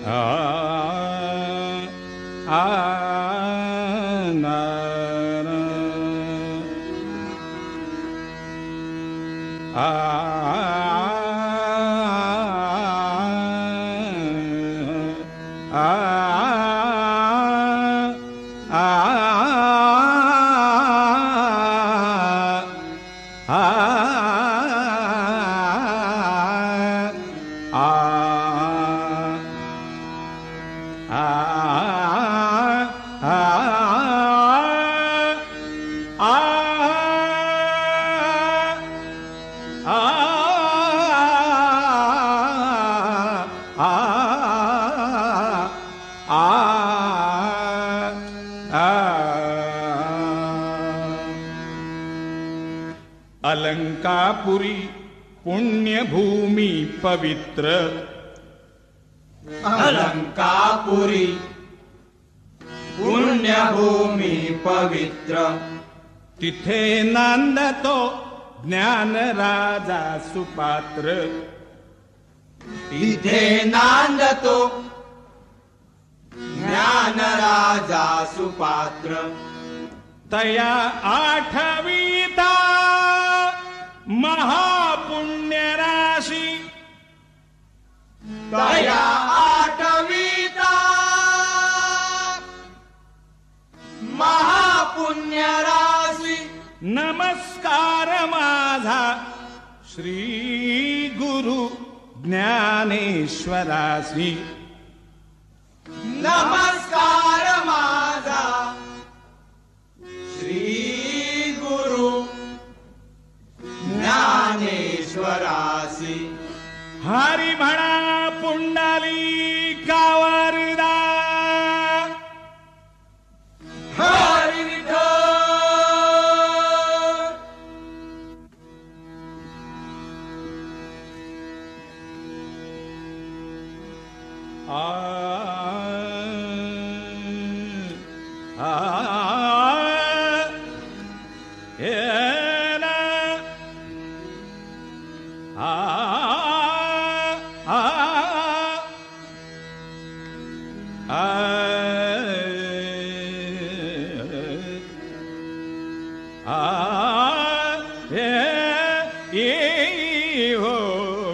आ आ ना आ अलंकापुरी पुण्यभूमी पवित्र अलंकापुरी पुण्यभूमी पवित्र तिथे नांदतो ज्ञान राजा सुपात्र तिथे नांदतो ज्ञान राजा सुपात्र तया आठवीता महापुण्य राशी तया आठवीता महापुण्य राशी नमस्कार माझा श्री गुरु ज्ञानेश्वरासी नमस्कार माझा श्री गुरु ज्ञानेश्वरासी हरी म्हणा पुंडलिकावरदा हरी विठ्ठल आ आ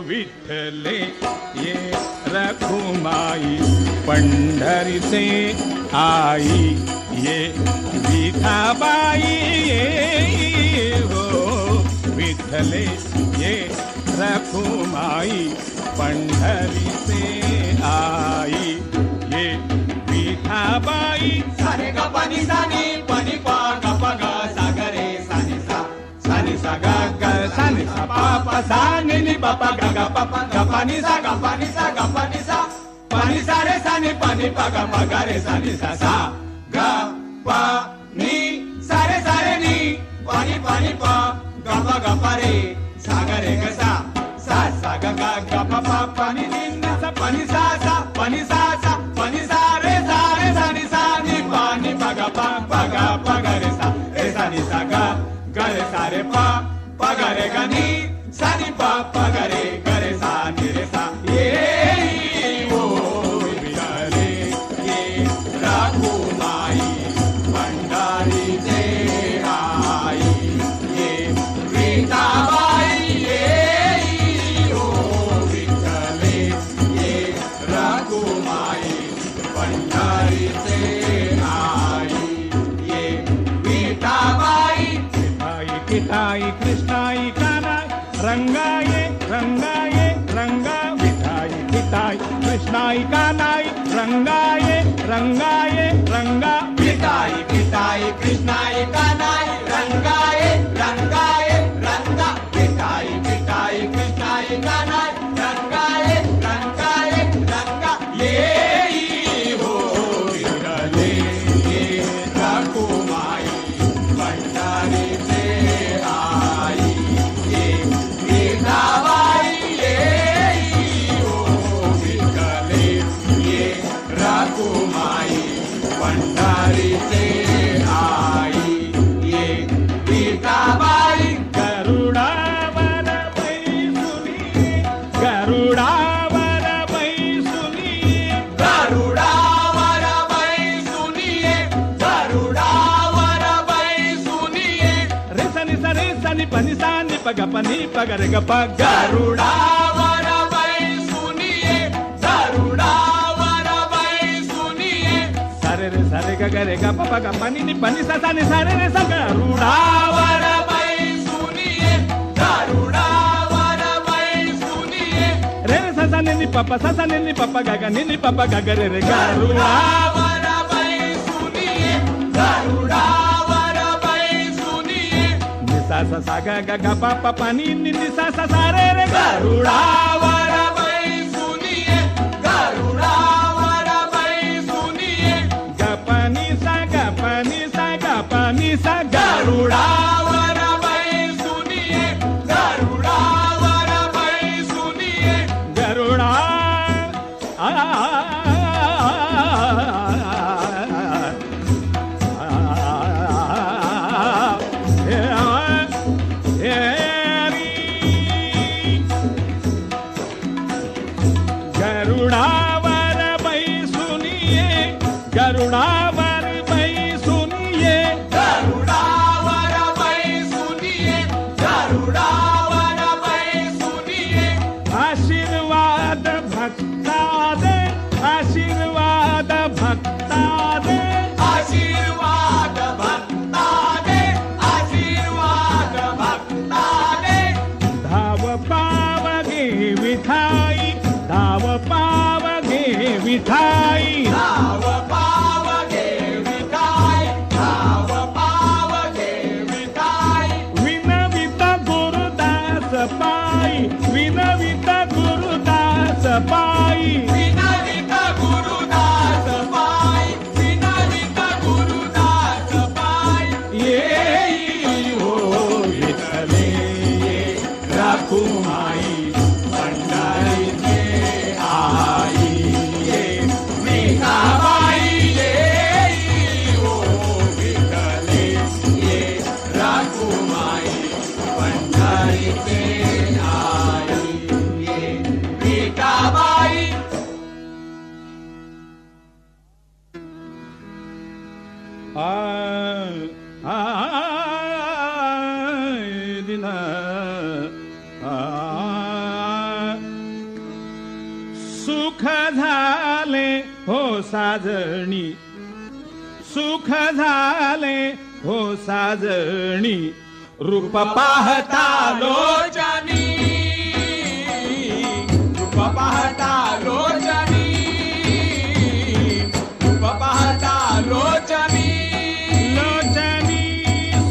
विठ्ठले ये रखुमाई पंढरी से आई ये विठाबाई ये हो विठ्ठले ये रखुमाई पंढरी से आई ये विठाबाई सारे ग पानी सानी पानी पा ग प ग सागरे सानी सा सानी सा ग ग सानी सा पा पा सा नि नि प प ग ग प प ग पानी सा ग पानी सा ग पानी सा पानी सा रे सानी पानी प ग प ग रे सानी सा सा ग प नि सा रे नी पानी पानी प ग प रे सागरे ग सा सा सा ग ग ग प प पानी नि सा पानी सा सा पानी सा सा पानी सा रे सानी सा नि पानी प ग प ग रे सा ग रे सा रे प ग रे ग नि सा नि प ग रे ग रे सा नि रे सा ये ओ विठ्ठले ये रखुमाई पंढरी से आई ये विठाबाई ये ओ विठ्ठले ये रखुमाई पंढरी से आई ये विठाबाई विठाई कृष्णाई कानाई रंगाये रंगाये रंगा विठाई विठाई कृष्णाई कानाई रंगाये रंगाये रंगा विठाई विठाई कृष्णाई कानाई रंगाये रंगाये रंगा विठाई विठाई कृष्णाई कानाई रंगाये रंगाये रंगा ये हो विठ्ठले ये रखुमाई पंढरी से आई ये विठाबाई ये हो विठ्ठले ये रखुमाई पंढरी से आई ये विठाबाई गरुडावर बैसुनी गरुडावर बैसुनी गरुडावर पनी पगरे ग प गरुडावर बैसुनिये गरुडावर बैसुनिये सारे रे सारे ग रे ग प ग पनी नि पनी सा सा नि सारे रे सा गरुडावर बैसुनिये गरुडावर बैसुनिये रे रे सा सा नि प सा सा नि प ग ग नि प ग ग रे रे गरुडावर बैसुनिये गरुडावर बैसुनिये नि सा सा सा ग ग ग प प नि नि सा सा सा रे रे गरुडावर बैसुनिये गरुडावर बैसुनिये ग प नि सा ग प नि सा ग प नि सा गरुडावर बैसुनिये गरुडावर बैसुनिये गरुडा गरुडावर बैसुनिये गरुडावर बैसुनिये गरुडावर बैसुनिये गरुडावर बैसुनिये आशीर्वाद भक्ता दे आशीर्वाद भक्ता दे आशीर्वाद भक्ता दे आशीर्वाद भक्ता दे धाव पाव गे विठाई धाव पाव गे विठाई धाव पाव घे विठाई धाव पाव घे विठाई विनवित गुरुदास पाई विनवित गुरुदास पाई विनवित गुरुदास पाय विनवित गुरुदास पाय ये हो विठ्ठले राखू माई पंढरीचे आई ये मीठाबाई ये ओ विठ्ठले ये राखुमाई पंढरीचे आई ये मीठाबाई दिन सुख झाले हो साजणी सुख झाले हो साजणी रूप पाहता लोचनी रूप पाहता लोचनी रूप पाहता लोचनी लोचनी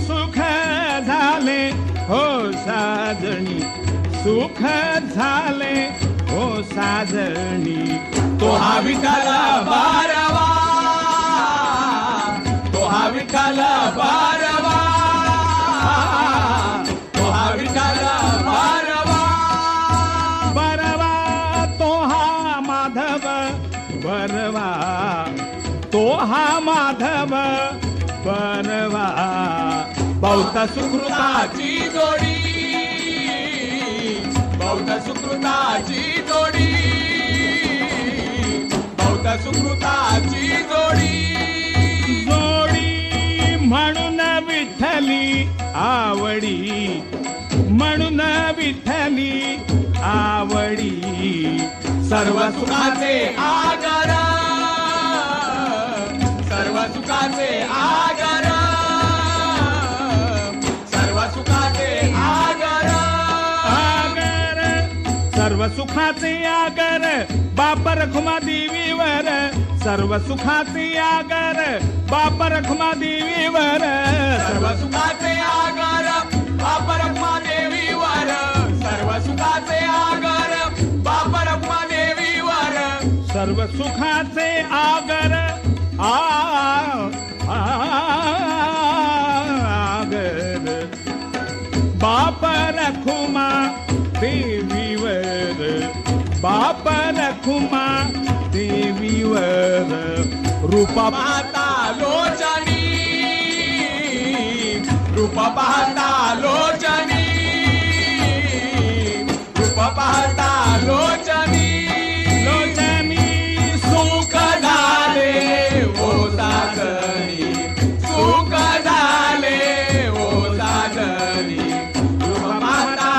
सुख झाले हो साजणी सुख झाले हो साजणी तो हा विठ्ठल बारवा तो हा विठ्ठल बारवा तो हा विठ्ठल बारवा बरवा तो हा माधव बरवा तो हा माधव बरवा बौद्ध सुकृताची सुकृताची जोडी बौद्ध सुकृताची जोडी बौद्ध सुकृताची जोडी जोडी म्हणून विठ्ठली आवडी म्हणून विठ्ठली आवडी सर्व सुखाचे आगर सर्व सुखाचे आगर सर्व सुखाचे आगर आगर सर्व सुखाचे आगर बाप रखुमा देवीवर सर्व सुखाचे आगर बाप रखुमा देवीवर सर्व सुखाचे आगर बाप रखुमा देवीवर सर्व सुखाचे आगर बाप रखुमा देवीवर सर्व सुखाचे आगर आगर बाप रखुमा देवीवर बाप रखुमा देवीवर रूप पाहता लोचनी रूप पाहता लोचनी रूप पाहता लोचनी लोचनी सुख झाले ओ सागरी सुख झाले ओ सागरी रूप पाहता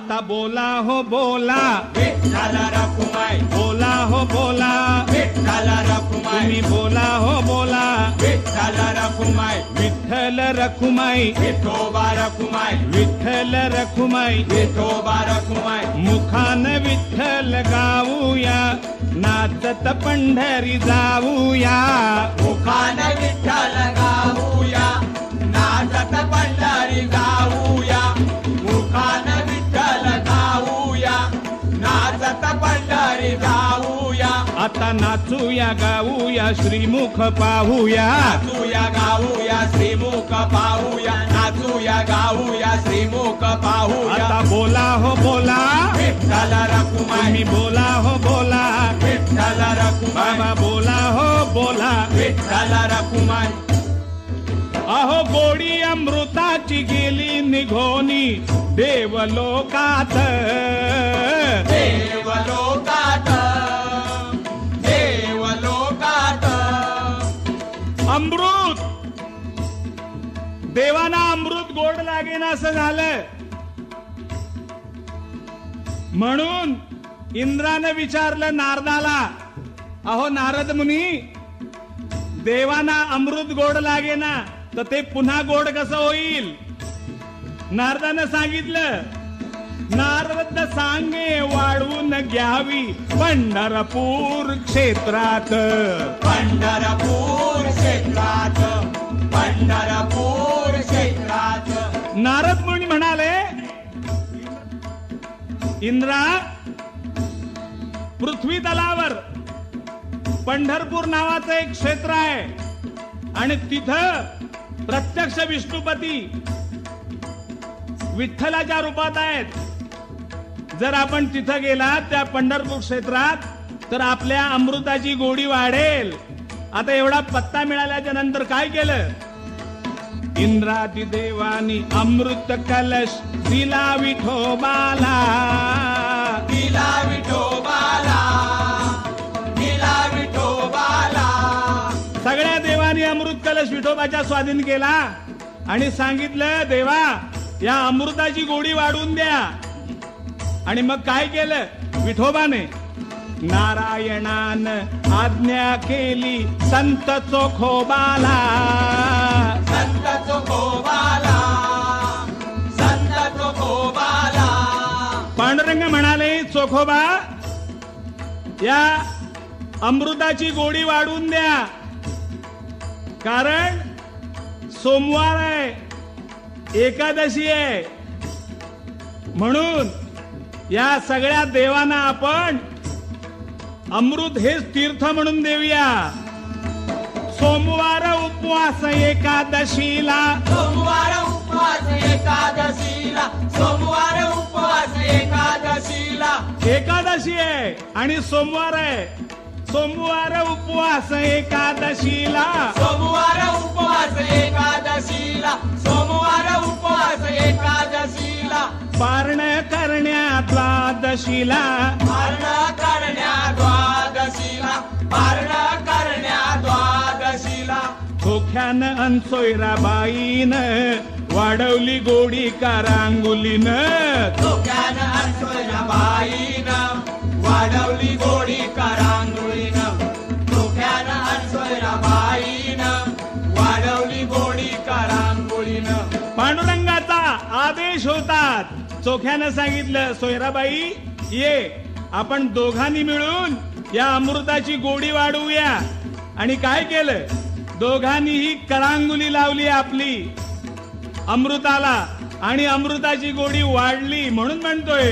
आता बोला हो बोला, विठ्ठल रखुमाई, बोला हो बोला, विठ्ठल रखुमाई, तुम्ही बोला हो बोला. विठ्ठल रखुमाई, विठ्ठल रखुमाई, विठोबा रखुमाई, विठ्ठल रखुमाई, विठोबा रखुमाई. मुखान विठ्ठल गाऊया, नाचत पंढरी जाऊया. मुखान विठ्ठल गाऊया, नाचत पंढरी जाऊया. मुखान विठ्ठल गाऊया, नाचत पंढरी जाऊया. आता नाचूया गाऊया श्रीमुख पाहूया. नाचूया गाऊया श्रीमुख पाहूया. नाचूया गाऊया श्रीमुख पाहूया. आता बोला हो बोला, विठ्ठल रखुमाई, तुम्ही बोला हो बोला. विठ्ठल रखुमाई, बाबा बोला हो बोला. विठ्ठल रखुमाई. अहो गोडी अमृताची गेली निघोनी देवलोकात. देवलोकात, देवलोकात. अमृत देवाना अमृत गोड लागेना असं झालं. म्हणून इंद्रानं विचारलं नारदाला, अहो नारद मुनी, देवाना अमृत गोड लागेना तर ते पुन्हा गोड कसं होईल. नारदानं सांगितलं, नारद सांगे वाढवून घ्यावी पंढरपूर क्षेत्रात. पंढरपूर क्षेत्रात, पंढरपूर क्षेत्रात. नारद मुनी म्हणाले, इंद्रा, पृथ्वी तलावर पंढरपूर नावाचं एक क्षेत्र आहे आणि तिथं प्रत्यक्ष विष्णुपती विठ्ठलाच्या रूपात आहेत. जर आपण तिथं गेला त्या पंढरपूर क्षेत्रात तर आपल्या अमृताची गोडी वाढेल. आता एवढा पत्ता मिळाल्याच्या नंतर काय केलं, इंद्रादी देवानी अमृत कलश दिला विठोबाला. दिला विठोबाला, दिला विठोबाला. सगळ्या देवानी अमृत कलश विठोबाच्या स्वाधीन केला आणि सांगितलं, देवा या अमृताची गोडी वाढवून द्या. आणि मग काय केलं विठोबाने, नारायणान आज्ञा केली संत चोखोबाला. संत चोखोबाला, संत चोखोबाला. पांडुरंग म्हणाले, चोखोबा या अमृताची गोडी वाढवून द्या, कारण सोमवार आहे, एकादशी आहे. म्हणून या सगळ्या देवांना आपण अमृत हेच तीर्थ म्हणून देऊया. सोमवार उपवास एकादशीला. सोमवार उपवास एकादशीला. सोमवार उपवास एकादशीला. एकादशी आहे आणि सोमवार आहे. सोमवार उपवास एकादशीला. सोमवार उपवास एकादशीला. सोमवार उपवास एकादशीला. पारण करण्या द्वादशीला. पारण करण्या द्वादशीला. पारण करण्या द्वादशीला. धोक्यानं अनसोयराबाईनं वाढवली गोडी करांगुलीनं. धोक्यानं अनसोयराबाईनं वाढवली गोडी करांगुळीनं. धोक्यानं अनसोयराबाईनं वाढवली गोडी करांगुळीनं. पांडुरंगाचा आदेश होतात. चोख्यानं सांगितलं, सोयराबाई ये, आपण दोघांनी मिळून या अमृताची गोडी वाढवूया. आणि काय केलं, दोघांनीही करांगुली लावली आपली अमृताला आणि अमृताची गोडी वाढली. म्हणून म्हणतोय,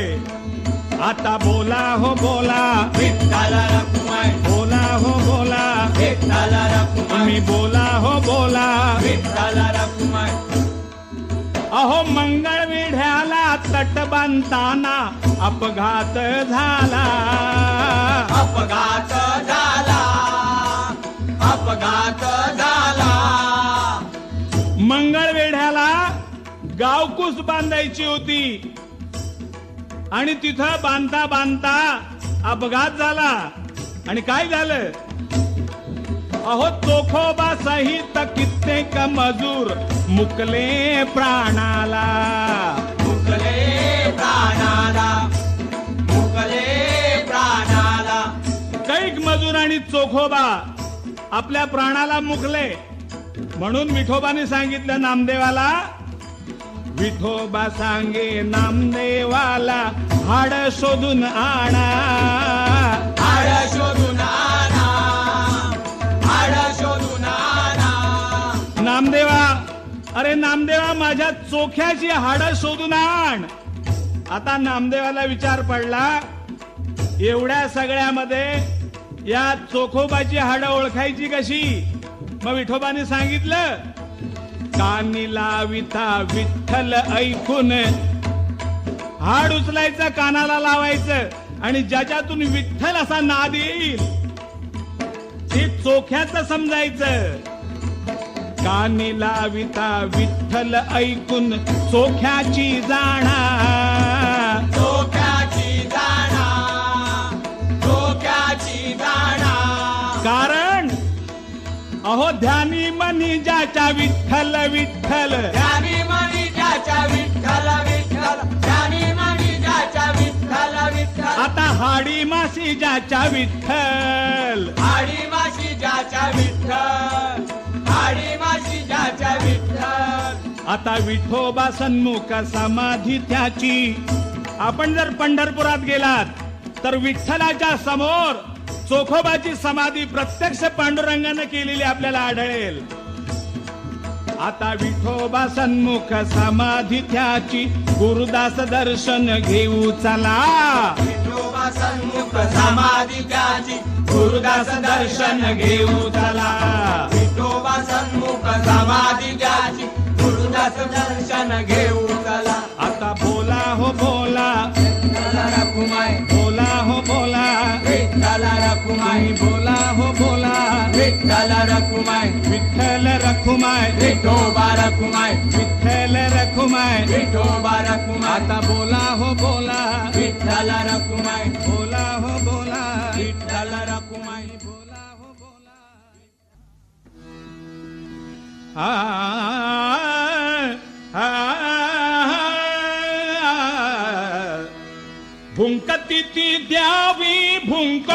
आता बोला हो बोला, विठ्ठल रखुमाई. बोला हो बोला, विठ्ठल रखुमाई. तुम्ही बोला हो बोला. विठ्ठल रखुमाई. अहो मंगळवेढ्याला तट बांधताना अपघात झाला. अपघात झाला. अपघात झाला. मंगळवेढ्याला गावकूस बांधायची होती आणि तिथं बांधता बांधता अपघात झाला. आणि काय झालं, अहो चोखोबा सहित कित्येक मजूर मुकले प्राणाला. मुकले प्राणाला. चोखोबा आपल्या प्राणाला मुकले, म्हणून विठोबाने सांगितलं नामदेवाला, विठोबा सांगे नामदेवाला हाड शोधून आणा, हाड शोधून आणा, हाड शोधून आणा. नामदेवा, अरे नामदेवा माझ्या चोख्याची हाड शोधून आण. आता नामदेवाला विचार पडला, एवढ्या सगळ्यामध्ये या चोखोबाची हाड ओळखायची कशी? मग विठोबाने सांगितलं, कानी लाविता विठ्ठल ऐकून, हाड उचलायचं कानाला लावायचं आणि ज्याच्यातून विठ्ठल असा नाद येईल ते चोख्याचं समजायचं. कानी लाविता विठ्ठल ऐकून चोख्याची जाणा, चोख्याची जाणा, चोख्याची जाणा. कारण अहो ध्यानी मनी ज्याच्या विठ्ठल विठ्ठल, ध्यानी मनी ज्याच्या विठ्ठल विठ्ठल, ध्यानी मनी ज्याच्या विठ्ठल विठ्ठल. आता हाडी मासी ज्याच्या विठ्ठल, हाडी माशी ज्याच्या विठ्ठल, हाडी माशी ज्याच्या विठ्ठल. आता विठोबा सन्मुख समाधी त्याची. आपण जर पंढरपुरात गेलात तर विठ्ठलाच्या समोर चोखोबाची समाधी प्रत्यक्ष पांडुरंगाने केलेली आपल्याला आढळेल. आता विठोबा सन्मुख समाधी त्याची, गुरुदास दर्शन घेऊ चला, विठोबा सन्मुख समाधी त्याची, गुरुदास दर्शन घेऊ चला. विठोबा सन्मुख समाधी त्याची, गुरुदास दर्शन घेऊ चला. आता बोला हो बोला, विठ्ठल रखुमाई, बोला हो बोला, विठ्ठल रखुमाई, बोला हो बोला, विठ्ठल रखुमाई, विठ्ठल रखुमाय, विठोबा रखुमाई, विठ्ठल रखुमाय. विठोबा रखुमाई. आता बोला हो बोला, विठ्ठल रखुमाई, बोला हो बोला, विठ्ठल रखुमाई. बोला हो बोला. आ भुंकती ती द्यावी भुंक,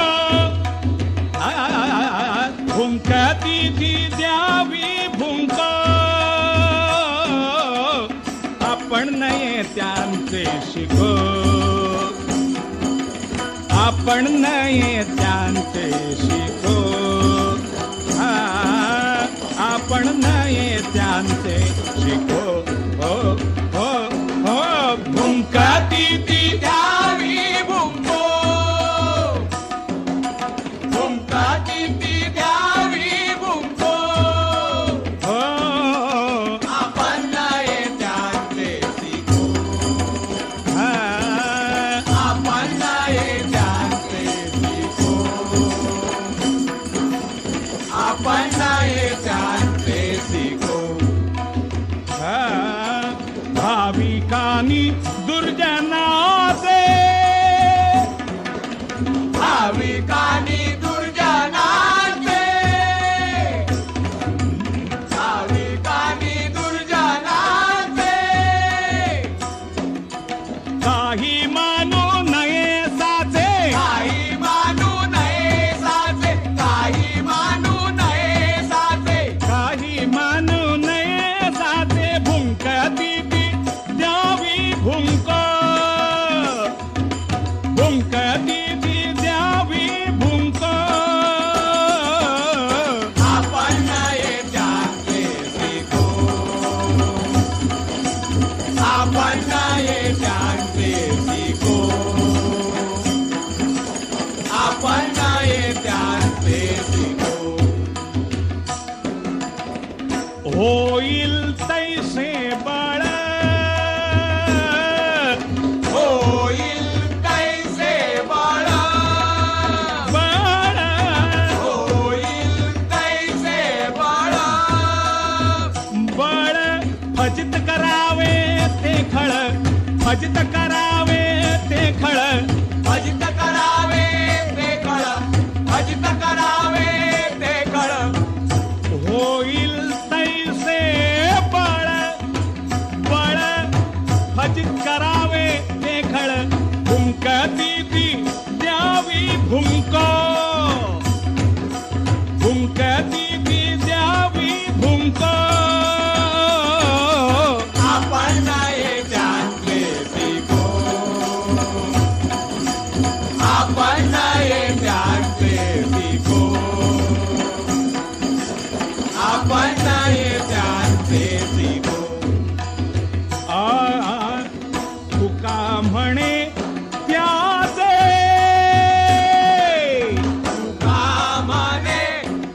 भुंकती ती द्यावी भुंक, आपण नये त्यांचे शिको, आपण नये त्यांचे शिको, आपण नये त्यांचे शिको. हो हो हो, भुंकती ती द्यावी भुंको, भुंकाती ती द्यावी भुंको. हो, आपण नये त्यांचे शिको, आपण नये त्यांचे शिको, आपण नये त्यांचे शिको. भाविकांनी दुर्जनाचे, भाविकांनी दुर्जनाचे, भाविकांनी दुर्जनाचे. काही मानू नये साचे, काही मानू नये साचे, काही मानू नये साचे. काही मानू नये साचे, भुंकती ती द्यावी भुंक, भुंकती ती द्यावी भुंक. आपण नये त्यांचे शिको, आपण नये त्यांचे शिको, आपण नये त्यांचे शिको. होईल तैसे बळ, होईल कैसे बळ, बळ, होईल कैसे बळ. बळ फजित करावे ते खळ, फजित करावे ते खळ, भजित करावे ते कळ, भजित करावे ते कळ. होईल तैसे बळ, बळ फजित करावे ते खळ, भुंकती ती द्यावी भुंक. सीखो आपण नेत्यांचे सीखो तुका म्हणे त्याचे तुका म्हणे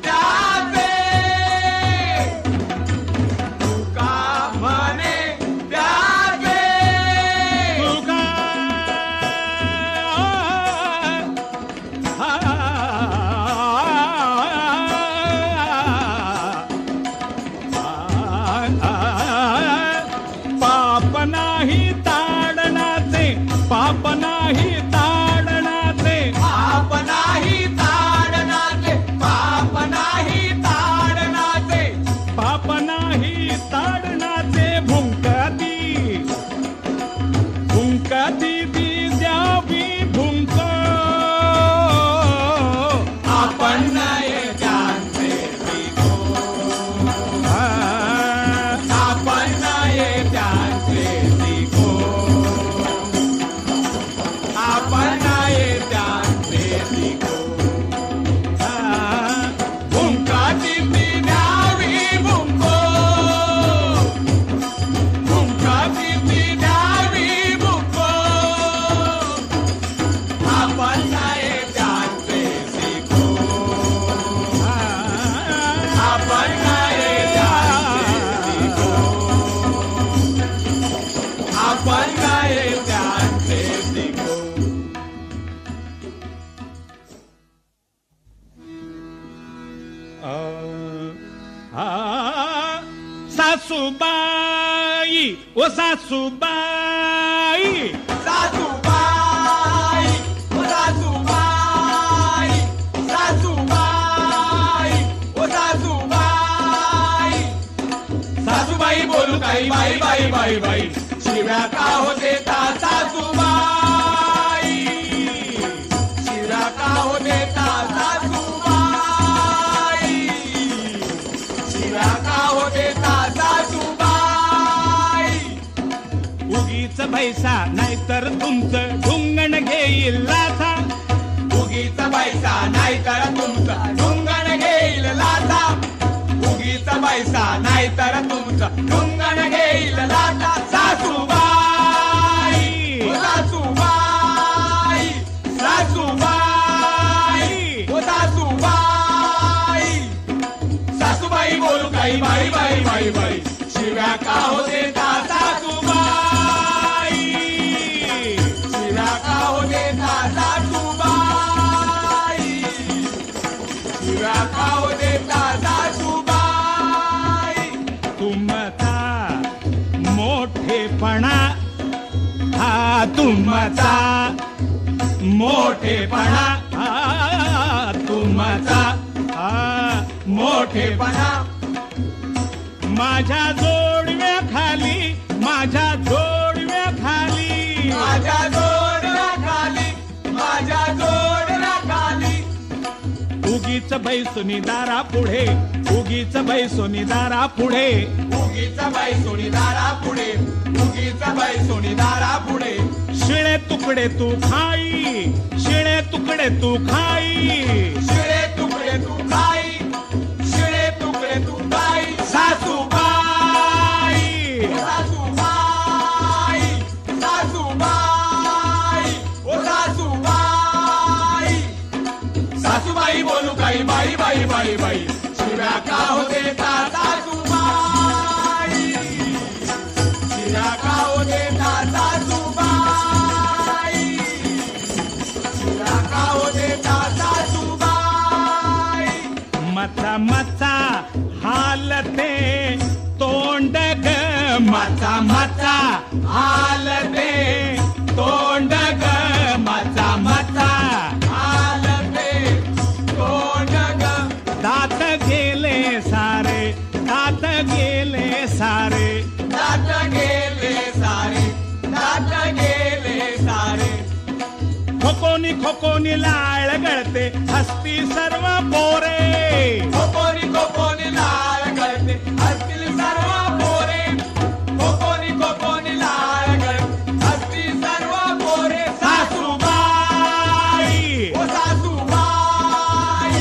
त्याचे तुका म्हणे त्याचे तुका पाप नाही ताडणाचे पाप नाही ताडणाचे पाप नाही ताडनाचे पाप नाही ताडनाचे पाप नाही ताडणाचे भुंकती भुंकती ती द्यावी भुंक आपण नेत्यांचे सीखो आपण नेत्यांचे सीखो आपण नेत्यांचे सीखो भुंकाची ती द्यावी भुंको भुंकाची ती द्यावी भुंको आपण नेत्यांचे सीखो आपण नेत्यांचे सीखो आपण नेत्यांचे सीखो सासूबाई ओ सासूबाई सासूबाई ओ सासूबाई सासूबाई ओ सासूबाई सासूबाई बोलू काही बाई बाई बाई बाई शिव्या का होते ता सासूबाई शिव्या का होते ता सासूबाई शिव्या का होते ता सासूबाई उगीच पैसा नाहीतर तुमचं ढुंगण घेईल लाथा उगीच पैसा नाहीतर तुमचं ढुंगण घेईल लाथा उगीच पैसा नाहीतर तुमचं ढुंगण घेईल लाथा सासूबाई ओ सासूबाई सासूबाई ओ सासूबाई सासूबाई बोलू काही बाई बाई बाई बाई शिव्या का होते ता सासूबाई शिव्या का होते ता सासूबाई शिव्या का होते ता सासूबाई तुमचा मोठेपणा हा तुमचा मोठेपणा हा तुमचा मोठेपणा माझ्या जोडव्या खाली माझ्या जोडव्या खाली माझ्या जोडला खाली माझ्या जोडला खाली उगीच बैसुनी दारा पुढे उगीच बैसुनी दारा पुढे उगीच बाई सोनी दारा पुढे उगीच बाई सोनी दारा पुढे शिळे तुकडे तू खाई शिळे तुकडे तू खाई शिळे तुकडे तू खाई शिळे तुकडे तू खाई सासूबाई सासूबाई सासूबाई ओ सासूबाई सासूबाई बोलू काही बाई बाई बाई बाई शिव्या का होते ता सासूबाई शिव्या का होते ता सासूबाई शिव्या का होते ता सासूबाई मचा मचा हालते तोंड ग मचा मचा हालते तोंड ग मचा मचा हालते तोंड ग दात गेले सारे दात गेले सारे दात गेले सारे दात गेले सारे खोकोनी लाळ गळते हस्ती सर्व पोरे कोकोनी लाल गळते असतील सर्व पोरे कोकोनी लाल गळते असतील सर्व पोरे सासूबाई ओ सासूबाई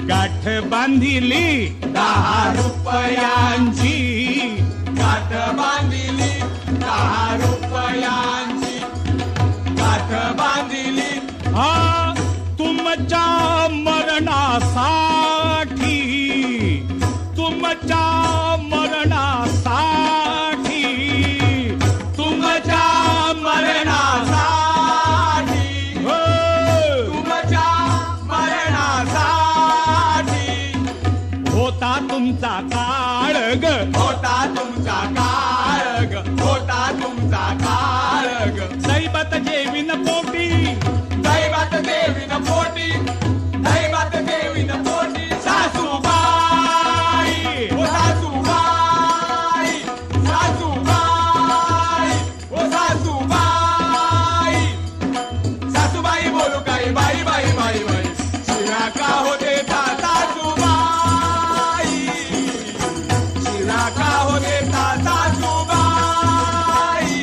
गाठ बांधिली 10 रुपयांची, गाठ बांधिली 10 रुपयांची, गाठ बांधिली. हा तुमच्या मरणासाठी, तुमच्या मरणासाठी, तुमच्या मरणासाठी, हो, तुमच्या मरणासाठी, होता तुमचा काळग, होता तुमचा काळग, होता तुमचा काळग. दैवत जेविन पोटी, दैवात देवीन पोटी, दैवात देवीन पोटी. सासूबाई, ओ सासूबाई, सासूबाई, ओ सासूबाई. सासूबाई बोलू काही बाई बाई बाई बाई. शिरा का होते ता सासूबाई, शिरा का होते ता सासूबाई,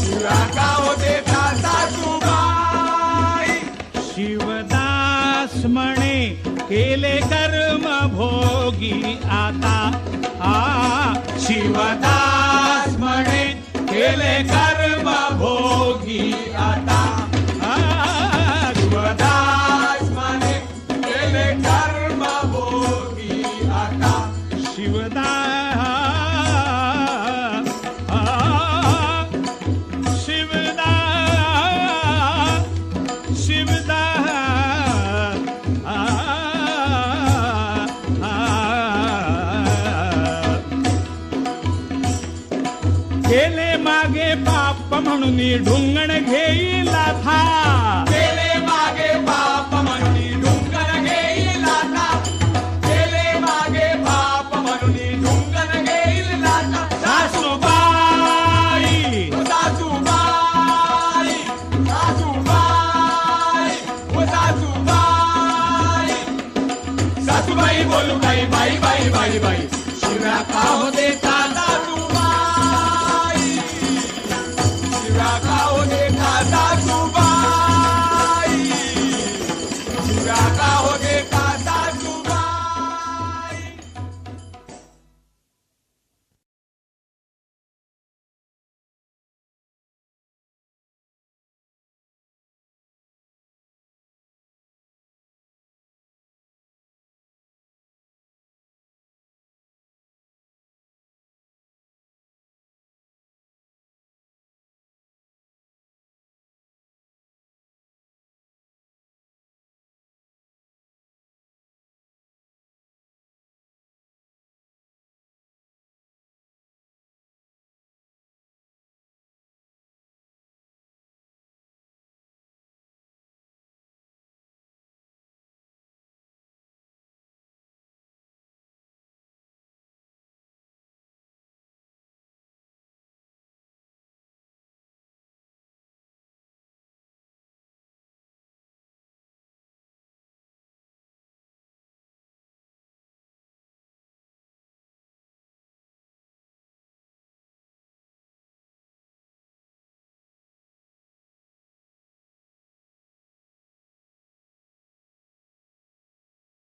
शिरा का होते ता सासूबाई. शिवदास म्हणे केले कर्म भोगी आता, आ शिवदास म्हणे केले कर्म भोगी आता, आ, शिवदास म्हणे केले कर्म भोगी आता. शिवदास, आ, शिवदास, शिवदास, आ, आ, केले मागे पाप म्हणून ढुंगण घेईल था, केले मागे पाप म्हणून ढुंगण घेईल आता, केले मागे पाप म्हणून ढुंगण घेईल आता. सासूबाई, ओ सासूबाई, सासूबाई, ओ सासूबाई. सासूबाई बोलू काही बाई बाई बाई बाई. शिरा का होते ता सासूबाई,